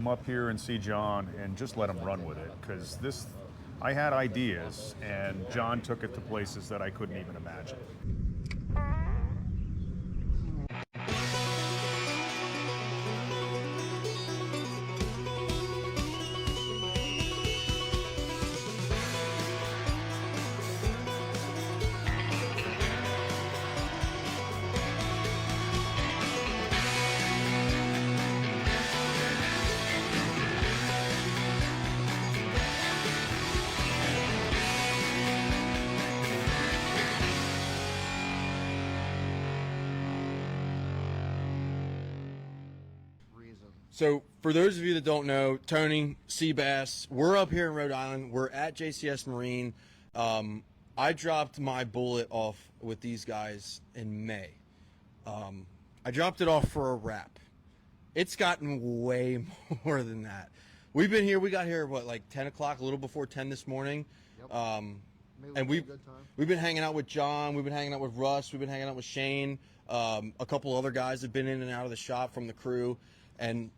Come up here and see John and just let him run with it, because I had ideas and John took it to places that I couldn't even imagine. So for those of you that don't know, Tony, Seabass, we're up here in Rhode Island. We're at JCS Marine. I dropped my bullet off with these guys in May. I dropped it off for a wrap. It's gotten way more than that. We got here, what, like 10 o'clock, a little before 10 this morning. Yep. And we've been hanging out with John, we've been hanging out with Russ, we've been hanging out with Shane. A couple other guys have been in and out of the shop from the crew. And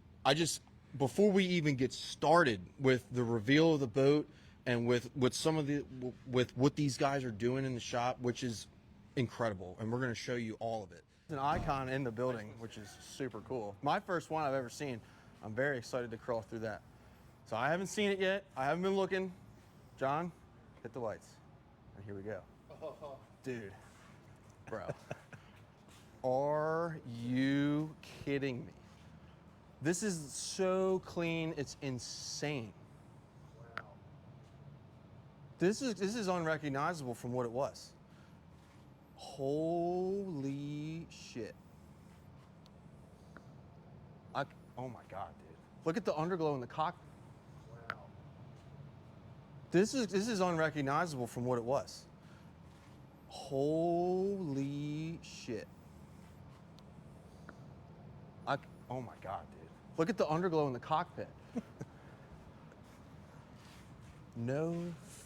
before we even get started with the reveal of the boat and with what these guys are doing in the shop, which is incredible, and we're going to show you all of it. It's an icon in the building, which is super cool. My first one I've ever seen. I'm very excited to crawl through that. So I haven't seen it yet. I haven't been looking. John, hit the lights. And here we go. Dude, bro. Are you kidding me? This is so clean, it's insane. Wow. This is unrecognizable from what it was. Holy shit. Oh my God, dude. Look at the underglow in the cockpit. Wow. This is unrecognizable from what it was. Holy shit. Oh my God, dude. Look at the underglow in the cockpit. No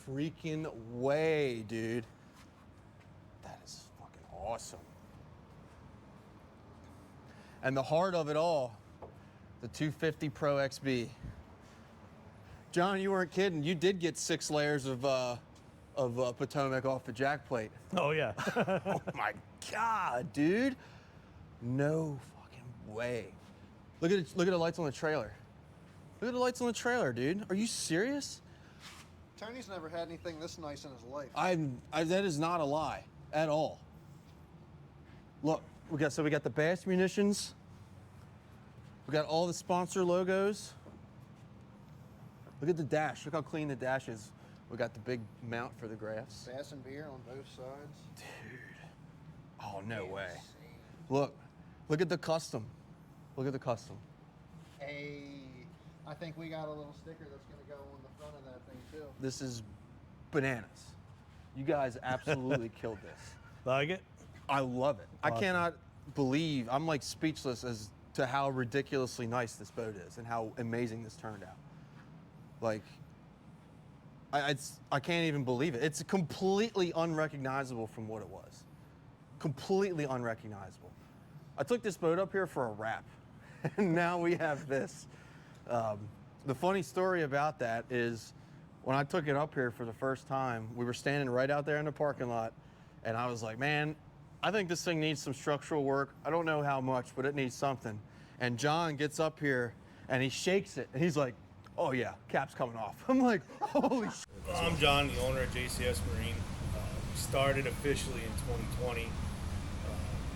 freaking way, dude. That is fucking awesome. And the heart of it all, the 250 Pro XB. John, you weren't kidding. You did get 6 layers of Potomac off the jack plate. Oh yeah. Oh my God, dude. No fucking way. Look at the lights on the trailer. Look at the lights on the trailer, dude. Are you serious? Tony's never had anything this nice in his life. That is not a lie at all. Look, we got the Bass Munitions. We got all the sponsor logos. Look at the dash. Look how clean the dash is. We got the big mount for the graphs. Bass and beer on both sides. Dude. Oh, no way. Look at the custom. Look at the custom. Hey, I think we got a little sticker that's going to go on the front of that thing too. This is bananas. You guys absolutely killed this. Like it? I love it. Awesome. I cannot believe, I'm like speechless as to how ridiculously nice this boat is and how amazing this turned out. Like, I can't even believe it. It's completely unrecognizable from what it was. Completely unrecognizable. I took this boat up here for a wrap, and now we have this. The funny story about that is when I took it up here for the first time, we were standing right out there in the parking lot, and I was like, man, I think this thing needs some structural work. I don't know how much, but it needs something. And John gets up here, and he shakes it, and he's like, oh yeah, cap's coming off. I'm like, holy shit. I'm John, the owner of JCS Marine. Started officially in 2020,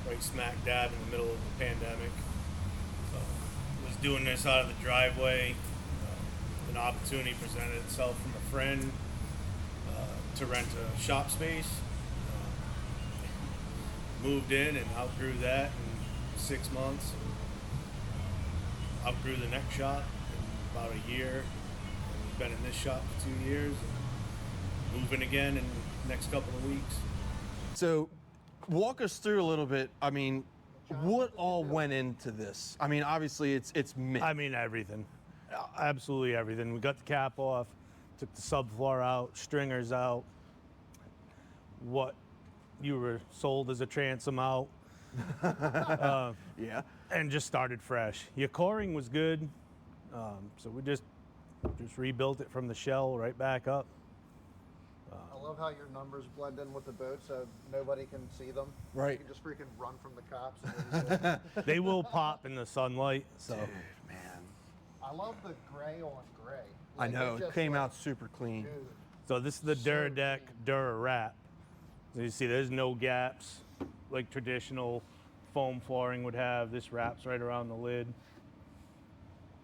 right smack dab in the middle of the pandemic. Was doing this out of the driveway. An opportunity presented itself from a friend to rent a shop space. Moved in and outgrew that in 6 months. Outgrew the next shop in about a year. We've been in this shop for 2 years. Moving again in the next couple of weeks. So walk us through a little bit. I mean, what all went into this? I mean, obviously it's mint. I mean, everything. Absolutely everything. We got the cap off, took the subfloor out, stringers out, what you were sold as a transom out. Yeah. And just started fresh. Your coring was good. So we just rebuilt it from the shell right back up. I love how your numbers blend in with the boat, so nobody can see them. Right. You can just freaking run from the cops. And everything. They will pop in the sunlight. So Dude, man. I love the gray on gray. I know, it it just, came like, out super clean. Dude, So this is the So Duradeck clean. Dura Wrap. So you see there's no gaps like traditional foam flooring would have. This wraps right around the lid.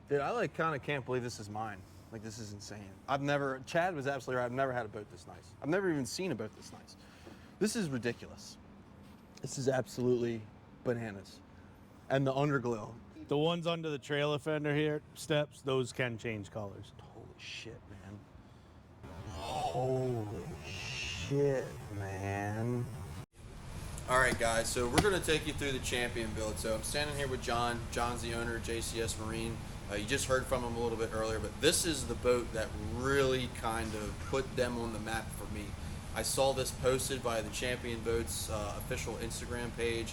Dude, I like kind of can't believe this is mine. Like, this is insane. Chad was absolutely right. I've never had a boat this nice. I've never even seen a boat this nice. This is ridiculous. This is absolutely bananas. And the underglow. The ones under the trailer fender here, steps, those can change colors. Holy shit, man. Holy shit, man. All right, guys, so we're going to take you through the champion build. So I'm standing here with John. John's the owner of JCS Marine. You just heard from him a little bit earlier, but this is the boat that really kind of put them on the map for me. I saw this posted by the Champion Boats official Instagram page,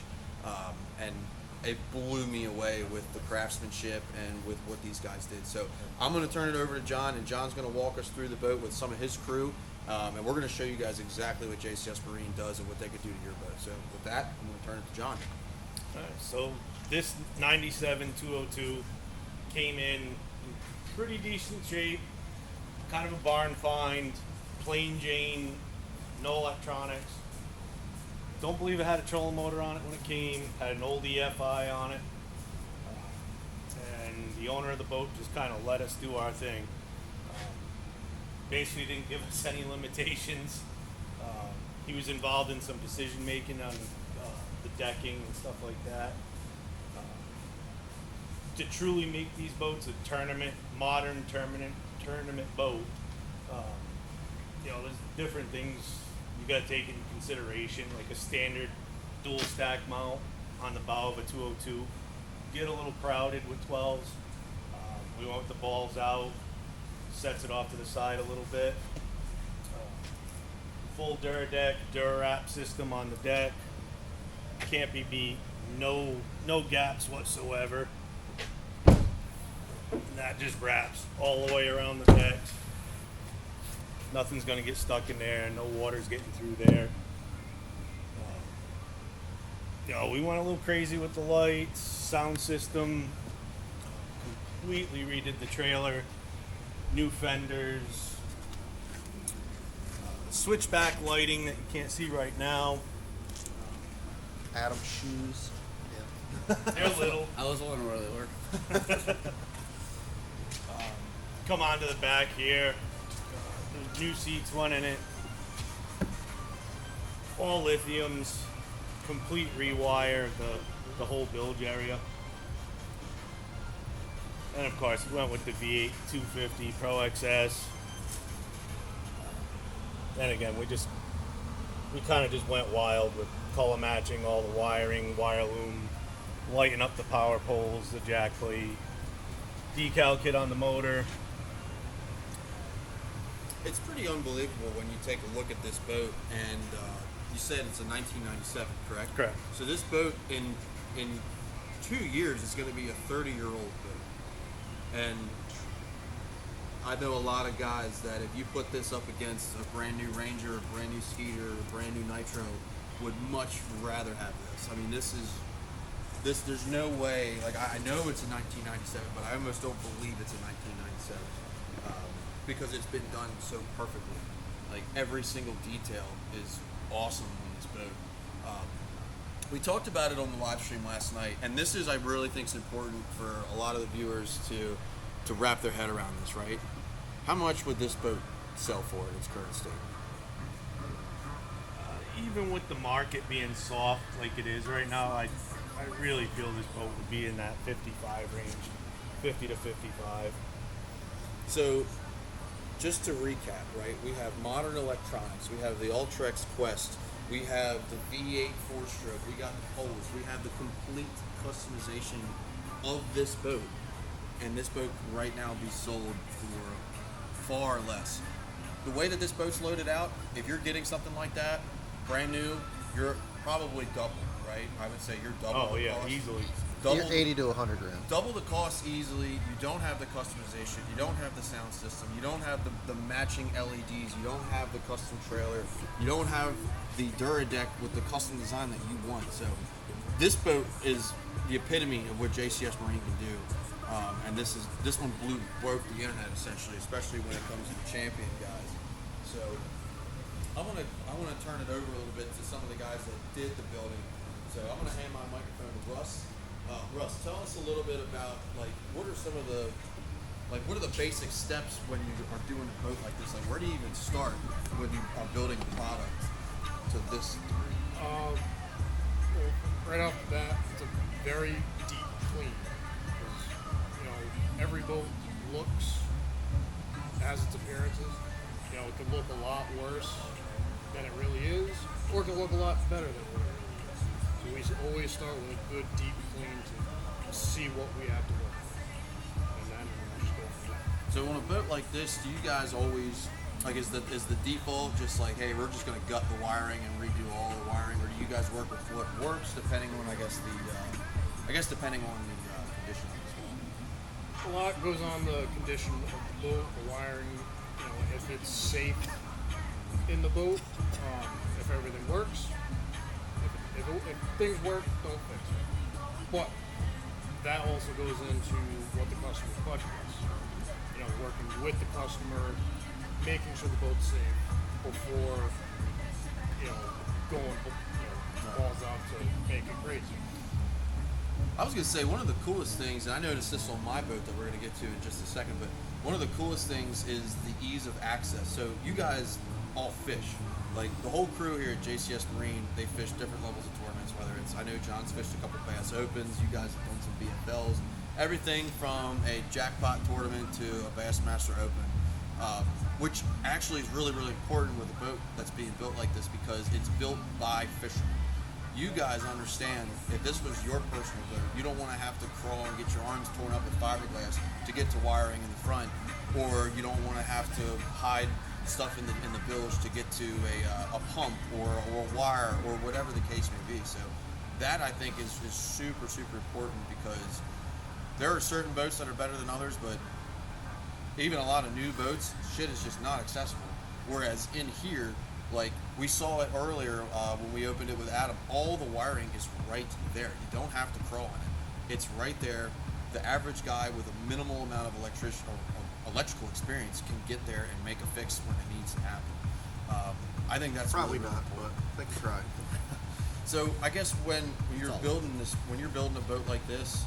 and it blew me away with the craftsmanship and with what these guys did. So I'm going to turn it over to John, and John's going to walk us through the boat with some of his crew, and we're going to show you guys exactly what JCS Marine does and what they could do to your boat. So with that, I'm going to turn it to John. All right, so this 97-202 came in pretty decent shape, kind of a barn find, plain Jane, no electronics. Don't believe it had a trolling motor on it when it came. Had an old EFI on it, and the owner of the boat just kind of let us do our thing. Basically, didn't give us any limitations. He was involved in some decision making on the decking and stuff like that. To truly make these boats a modern tournament boat, there's different things you got to take into consideration, like a standard dual stack mount on the bow of a 202. Get a little crowded with 12s. We went with the balls out, sets it off to the side a little bit. Full Duradeck, Durawrap system on the deck. Can't be beat. No gaps whatsoever. And that just wraps all the way around the deck. Nothing's going to get stuck in there. No water's getting through there. We went a little crazy with the lights, sound system. Completely redid the trailer. New fenders. Switchback lighting that you can't see right now. Adam's shoes. They're little. I was wondering where they were. Come onto the back here. There's new seats, one in it. All lithiums. Complete rewire of the whole bilge area. And of course, we went with the V8 250 Pro XS. And again, we kind of just went wild with color matching all the wiring, wire loom, lighting up the power poles, the jack plate, decal kit on the motor. It's pretty unbelievable when you take a look at this boat, and you said it's a 1997, correct? Correct. So this boat in 2 years is going to be a 30-year-old boat. And I know a lot of guys that if you put this up against a brand new Ranger, a brand new Skeeter, a brand new Nitro, would much rather have this. I mean, this, there's no way, like I know it's a 1997, but I almost don't believe it's a 1997 because it's been done so perfectly. Like every single detail is awesome on this boat. We talked about it on the live stream last night, and this is, I really think, is important for a lot of the viewers to wrap their head around this, right? How much would this boat sell for in its current state? Even with the market being soft like it is right now, I really feel this boat would be in that 55 range, 50 to 55. So, just to recap, right? We have modern electronics. We have the Ultrex Quest. We have the V8 4-stroke. We got the poles. We have the complete customization of this boat. And this boat can right now be sold for far less. The way that this boat's loaded out, if you're getting something like that, brand new, you're probably double, right? I would say you're double. Oh the yeah, cost. easily. double 80 to 100 grand. double the cost easily. You don't have the customization. You don't have the sound system. You don't have the matching LEDs. You don't have the custom trailer. You don't have the Duradeck with the custom design that you want. So this boat is the epitome of what JCS Marine can do. And this one broke the internet essentially, especially when it comes to the champion guys. So I want to turn it over a little bit to some of the guys that did the building. So I'm going to hand my microphone to Russ. Russ, tell us a little bit about what are the basic steps when you are doing a boat like this? Like, where do you even start when you are building a product to this degree? Well, right off the bat, it's a very deep clean. Because, every boat has its appearances. It can look a lot worse than it really is, or it can look a lot better than what it really is. So we should always start with a good deep clean to see what we have to work with. And then we'll just go from there. So on a boat like this, do you guys always is the default just like, hey, we're just going to gut the wiring and redo all the wiring, or do you guys work with what works depending on depending on the condition of this boat? A lot goes on the condition of the boat, the wiring, if it's safe in the boat, if everything works. If things work, don't fix it. But that also goes into what the customer's budget is. Working with the customer, making sure the boat's safe before, going, balls out to make it crazy. I was going to say, one of the coolest things, and I noticed this on my boat that we're going to get to in just a second, but one of the coolest things is the ease of access. So you guys all fish. Like, the whole crew here at JCS Marine, they fish different levels of tournaments, whether it's, I know John's fished a couple Bass Opens, you guys have done some BFLs, everything from a jackpot tournament to a Bassmaster Open, which actually is really, really important with a boat that's being built like this because it's built by fishermen. You guys understand if this was your personal boat, you don't want to have to crawl and get your arms torn up with fiberglass to get to wiring in the front, or you don't want to have to hide stuff in the bilge to get to a pump or a wire or whatever the case may be. So that, I think, is super, super important because there are certain boats that are better than others, but even a lot of new boats, shit is just not accessible. Whereas in here, like we saw it earlier when we opened it with Adam, all the wiring is right there. You don't have to crawl in it. It's right there. The average guy with a minimal amount of electrical experience can get there and make a fix when it needs to happen. I think that's Probably really, not, really but they can try. So I guess when you're building a boat like this,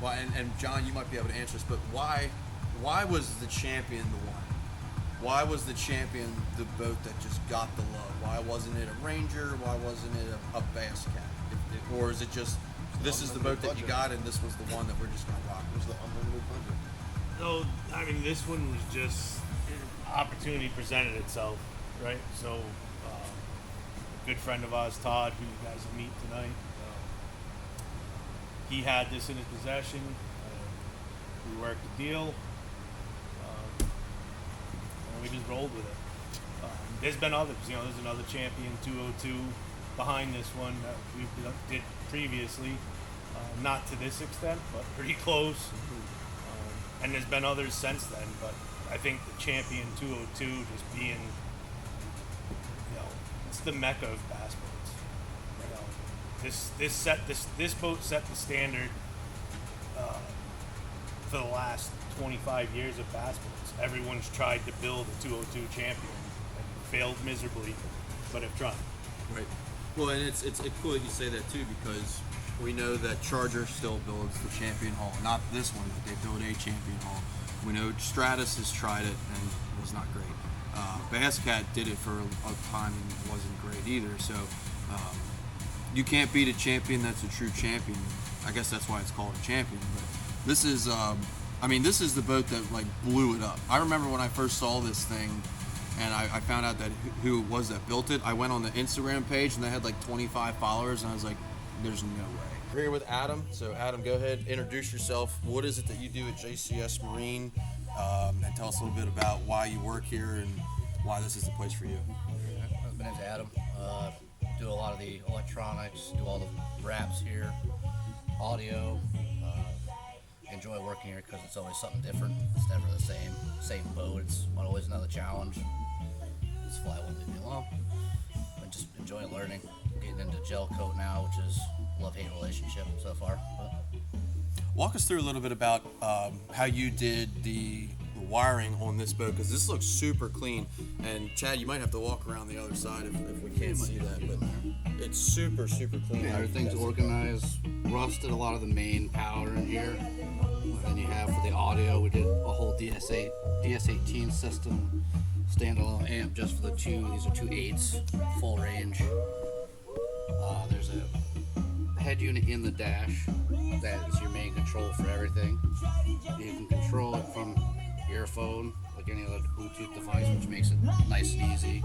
and John, you might be able to answer this, but why was the Champion the one? Why was the Champion the boat that just got the love? Why wasn't it a Ranger? Why wasn't it a Bass Cat? Or is it just this is the boat that you got and this was the one that we're just going to rock? It was the unlimited budget. No, I mean, this one was just opportunity presented itself, right? So, a good friend of ours, Todd, who you guys will meet tonight, he had this in his possession. We worked a deal, and we just rolled with it. There's been others, there's another Champion 202 behind this one that we did previously, not to this extent, but pretty close. And there's been others since then, but I think the Champion 202 just being, it's the mecca of bass boats. This boat set the standard for the last 25 years of bass boats. Everyone's tried to build a 202 Champion and failed miserably, but have tried. Right. Well, and it's cool that you say that too, because we know that Charger still builds the Champion hull. Not this one, but they build a Champion hull. We know Stratus has tried it and it was not great. Bass Cat did it for a time and wasn't great either. So you can't beat a Champion that's a true champion. I guess that's why it's called a Champion. But this is, this is the boat that blew it up. I remember when I first saw this thing, and I found out that who it was that built it. I went on the Instagram page and they had 25 followers, and I was like, there's no way. We're here with Adam. So Adam, go ahead, introduce yourself. What is it that you do at JCS Marine? And tell us a little bit about why you work here and why this is the place for you. My name's Adam. do a lot of the electronics, do all the wraps here, audio. Enjoy working here because it's always something different. It's never the same boat. It's always another challenge. This fly won't leave me alone. I just enjoy learning. Getting into gel coat now, which is love-hate relationship so far. But Walk us through a little bit about how you did the wiring on this boat, because this looks super clean. And Chad, you might have to walk around the other side if we can't see that, but it's super clean. yeah, everything's organized. Rusted a lot of the main power in here. And then you have for the audio, we did a whole DS18 system, standalone amp just for the two. These are 2 8s, full range. There's a head unit in the dash that is your main control for everything. You can control it from your phone, like any other Bluetooth device, which makes it nice and easy.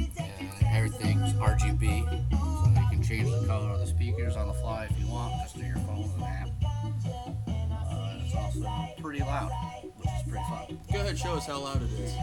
And everything's RGB, so you can change the color of the speakers on the fly if you want, just through your phone with an app. It's also pretty loud, which is pretty fun. Go ahead, show us how loud it is.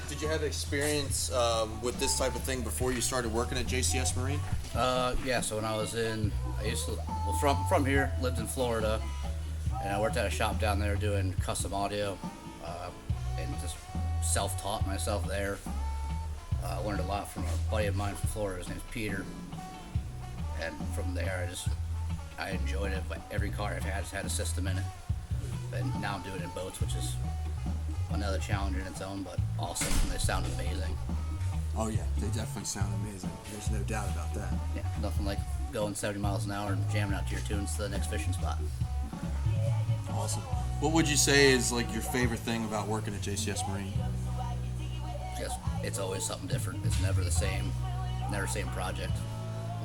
Did you have experience with this type of thing before you started working at JCS Marine? Yeah, so when I used to, from here, lived in Florida, and I worked at a shop down there doing custom audio, and just self-taught myself there. I learned a lot from a buddy of mine from Florida. His name's Peter, and from there I enjoyed it. But every car I've had has had a system in it, and now I'm doing it in boats, which is another challenge in its own, but awesome. They sound amazing. Oh yeah, they definitely sound amazing. There's no doubt about that. Yeah, nothing like going 70 miles an hour and jamming out to your tunes to the next fishing spot. Awesome. What would you say is like your favorite thing about working at JCS Marine? Just, it's always something different. It's never the same project.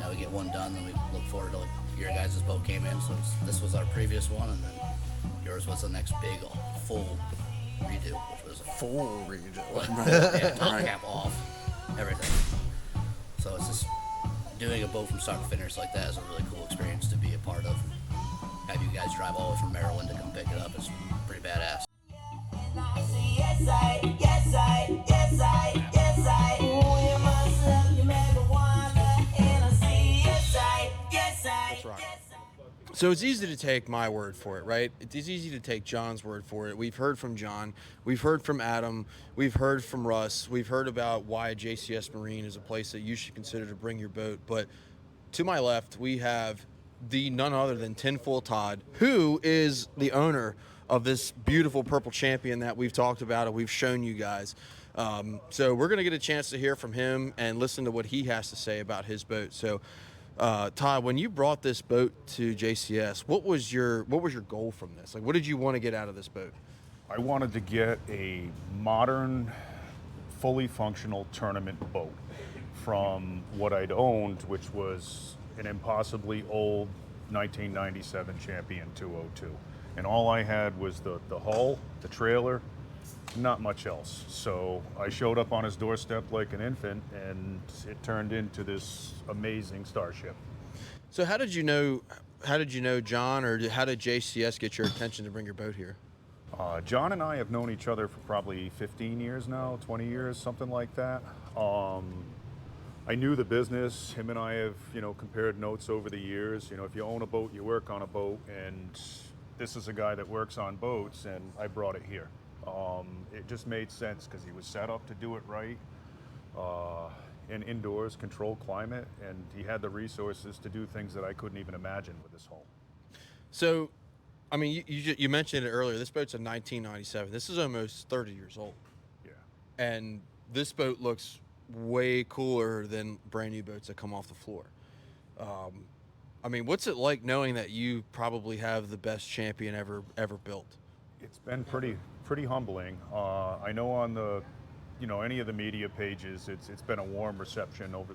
Now we get one done, then we look forward to, like, your guys' boat came in, so this was our previous one, and then yours was the next big full redo, which was a Full redo. yeah, top cap off, everything. So it's just doing a boat from start to finish like that is a really cool experience to be a part of. Have you guys drive all the way from Maryland to come pick it up? It's pretty badass. That's right. So it's easy to take my word for it, right? It's easy to take John's word for it. We've heard from John, we've heard from Adam, we've heard from Russ, we've heard about why JCS Marine is a place that you should consider to bring your boat. But to my left, we have the none other than Tinfoil Todd, who is the owner of this beautiful Purple Champion that we've talked about and we've shown you guys. So we're going to get a chance to hear from him and listen to what he has to say about his boat. So Todd, when you brought this boat to JCS, what was your goal from this? Like, what did you want to get out of this boat? I wanted to get a modern, fully functional tournament boat from what I'd owned, which was an impossibly old 1997 Champion 202. And all I had was the hull, the trailer, not much else. So I showed up on his doorstep like an infant, and it turned into this amazing starship. So how did you know John, or how did JCS get your attention to bring your boat here? John and I have known each other for probably 15 years now, 20 years, something like that. I knew the business. Him and I have, compared notes over the years. If you own a boat, you work on a boat, and this is a guy that works on boats, and I brought it here. It just made sense because he was set up to do it right, and indoors, controlled climate, and he had the resources to do things that I couldn't even imagine with this hull. So, I mean, you mentioned it earlier. This boat's a 1997. This is almost 30 years old. Yeah. And this boat looks way cooler than brand new boats that come off the floor. I mean, what's it like knowing that you probably have the best Champion ever built? It's been pretty humbling. I know on the any of the media pages, it's been a warm reception over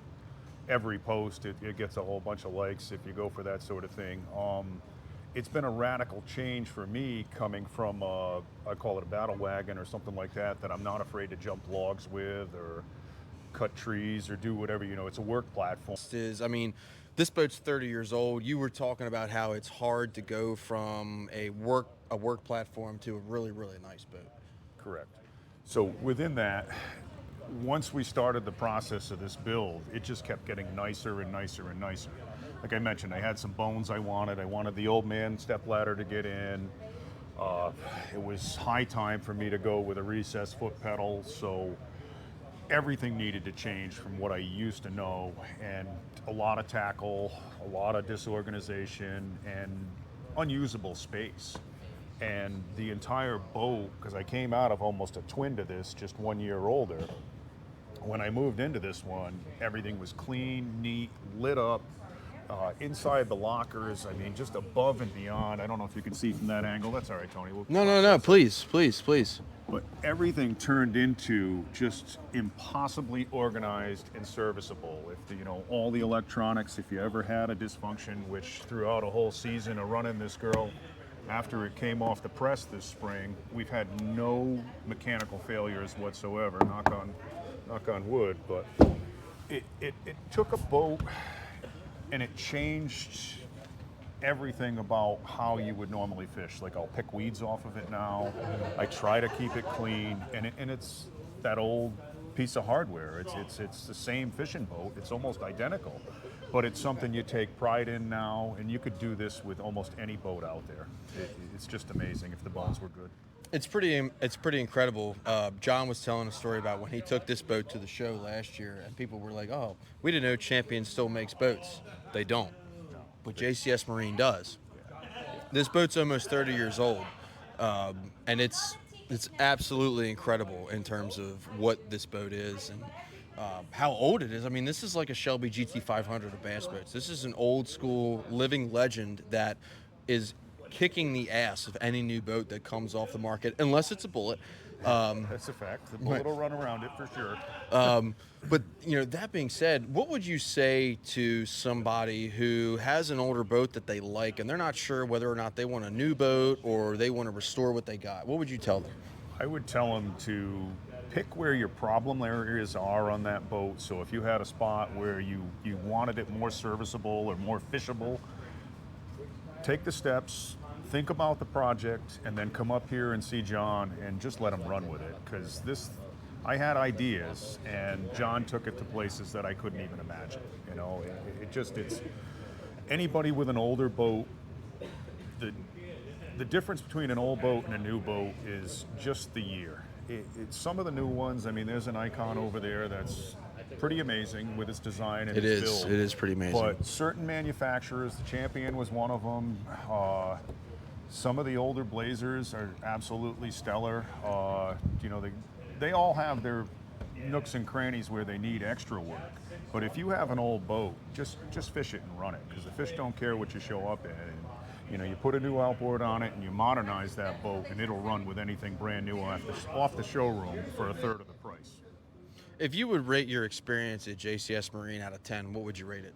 every post. It gets a whole bunch of likes if you go for that sort of thing. It's been a radical change for me coming from, I call it a battle wagon or something like that I'm not afraid to jump logs with or cut trees or do whatever, it's a work platform. I mean, this boat's 30 years old. You were talking about how it's hard to go from a work platform to a really, really nice boat. Correct. So within that, once we started the process of this build, it just kept getting nicer and nicer and nicer. Like I mentioned, I had some bones I wanted. I wanted the old man step ladder to get in. It was high time for me to go with a recessed foot pedal, so everything needed to change from what I used to know, and a lot of tackle, a lot of disorganization, and unusable space. And the entire boat, because I came out of almost a twin to this, just 1 year older, when I moved into this one, everything was clean, neat, lit up. Inside the lockers, I mean, just above and beyond. I don't know if you can see from that angle. That's all right, Tony. No. Please. But everything turned into just impossibly organized and serviceable. If all the electronics, if you ever had a dysfunction, which throughout a whole season of running this girl, after it came off the press this spring, we've had no mechanical failures whatsoever. Knock on wood. But it took a boat and it changed everything about how you would normally fish. Like, I'll pick weeds off of it now. I try to keep it clean, and it's that old piece of hardware. It's the same fishing boat. It's almost identical, but it's something you take pride in now, and you could do this with almost any boat out there. It's just amazing if the bones were good. It's pretty incredible. John was telling a story about when he took this boat to the show last year, and people were like, "Oh, we didn't know Champion still makes boats." They don't, but JCS Marine does. This boat's almost 30 years old, and it's absolutely incredible in terms of what this boat is and how old it is. I mean, this is like a Shelby GT500 of bass boats. This is an old school living legend that is kicking the ass of any new boat that comes off the market, unless it's a Bullet. That's a fact. The bullet will run around it for sure. But that being said, what would you say to somebody who has an older boat that they like and they're not sure whether or not they want a new boat or they want to restore what they got? What would you tell them? I would tell them to pick where your problem areas are on that boat. So if you had a spot where you wanted it more serviceable or more fishable, take the steps, think about the project, and then come up here and see John and just let him run with it. Because I had ideas, and John took it to places that I couldn't even imagine. It's anybody with an older boat. The difference between an old boat and a new boat is just the year. It's some of the new ones. I mean, there's an Icon over there that's pretty amazing with its design and its build. It is pretty amazing. But certain manufacturers, the Champion was one of them. Some of the older Blazers are absolutely stellar. They all have their nooks and crannies where they need extra work. But if you have an old boat, just fish it and run it, because the fish don't care what you show up in. And, you put a new outboard on it and you modernize that boat, and it'll run with anything brand new off the showroom for a third of the price. If you would rate your experience at JCS Marine out of 10, what would you rate it?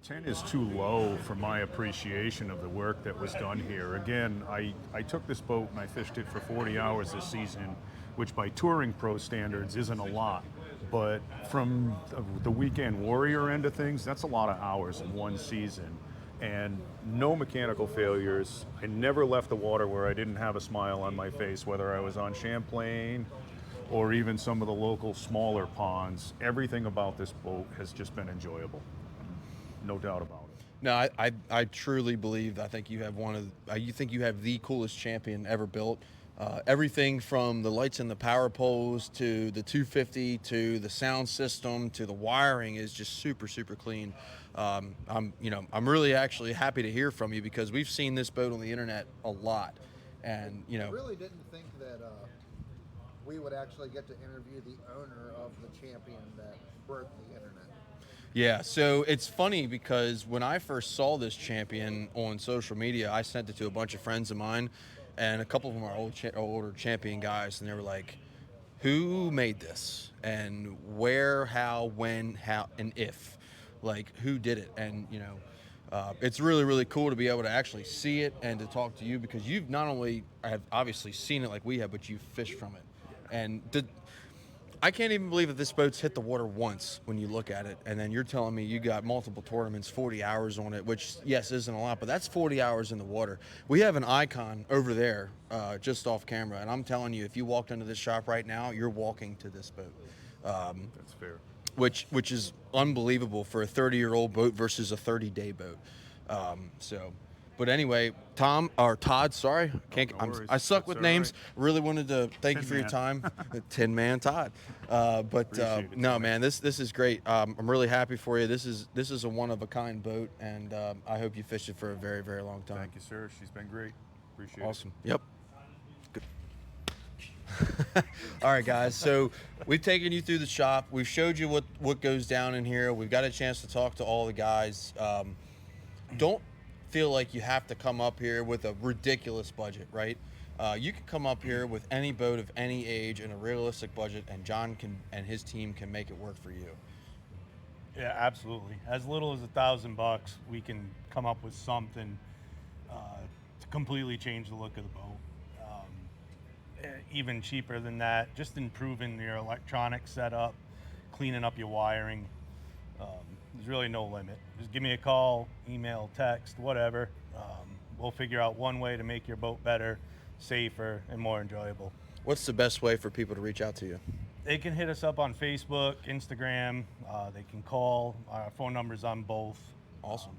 10 is too low for my appreciation of the work that was done here. Again, I took this boat and I fished it for 40 hours this season, which by touring pro standards isn't a lot. But from the weekend warrior end of things, that's a lot of hours in one season. And no mechanical failures. I never left the water where I didn't have a smile on my face, whether I was on Champlain or even some of the local smaller ponds. Everything about this boat has just been enjoyable. No doubt about it. No, I truly believe. I think you have you think you have the coolest Champion ever built. Everything from the lights and the power poles to the 250 to the sound system to the wiring is just super clean. I'm really actually happy to hear from you, because we've seen this boat on the internet a lot, and I really didn't think that we would actually get to interview the owner of the Champion that birthed the internet. Yeah, so it's funny because when I first saw this Champion on social media, I sent it to a bunch of friends of mine, and a couple of them are older Champion guys, and they were like, who made this and where, how, when, how, and if, like who did it. And it's really, really cool to be able to actually see it and to talk to you, because you've not only have obviously seen it like we have, but you've fished from it. And I can't even believe that this boat's hit the water once when you look at it. And then you're telling me you got multiple tournaments, 40 hours on it, which, yes, isn't a lot, but that's 40 hours in the water. We have an icon over there just off camera. And I'm telling you, if you walked into this shop right now, you're walking to this boat. That's fair. Which is unbelievable for a 30-year-old boat versus a 30-day boat. But anyway, Todd, sorry, I suck with names. Right. Really wanted to thank you Tin for your Man. time, Tin Man Todd. Appreciate it, no, Tin man, this is great. I'm really happy for you. This is a one-of-a-kind boat, and I hope you fish it for a very, very long time. Thank you, sir. She's been great. Appreciate it. Awesome. Yep. Good. All right, guys. So we've taken you through the shop. We've showed you what goes down in here. We've got a chance to talk to all the guys. Don't feel like you have to come up here with a ridiculous budget, right? You can come up here with any boat of any age and a realistic budget, and John and his team can make it work for you. Yeah, absolutely. As little as $1,000, we can come up with something to completely change the look of the boat. Even cheaper than that, just improving your electronic setup, cleaning up your wiring. There's really no limit. Just give me a call, email, text, whatever. We'll figure out one way to make your boat better, safer, and more enjoyable. What's the best way for people to reach out to you? They can hit us up on Facebook, Instagram. They can call. Our phone number's on both. Awesome.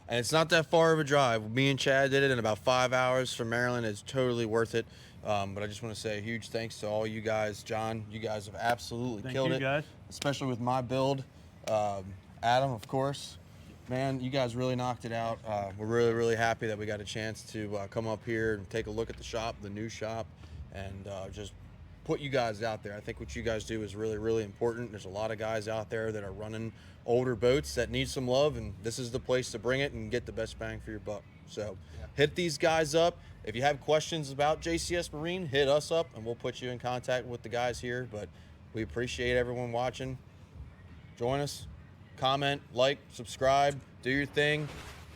And it's not that far of a drive. Me and Chad did it in about 5 hours from Maryland. It's totally worth it. But I just want to say a huge thanks to all you guys. John, you guys have absolutely killed it. guys. Especially with my build. Adam, of course. Man, you guys really knocked it out. We're really, really happy that we got a chance to come up here and take a look at the shop, the new shop, and just put you guys out there. I think what you guys do is really, really important. There's a lot of guys out there that are running older boats that need some love, and this is the place to bring it and get the best bang for your buck. So hit these guys up. If you have questions about JCS Marine, hit us up, and we'll put you in contact with the guys here. But we appreciate everyone watching. Join us. Comment, like, subscribe, do your thing,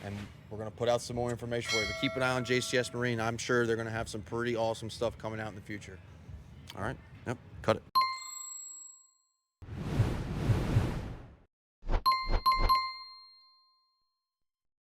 and we're going to put out some more information for you. But keep an eye on JCS Marine. I'm sure they're going to have some pretty awesome stuff coming out in the future. All right. Yep. Cut it.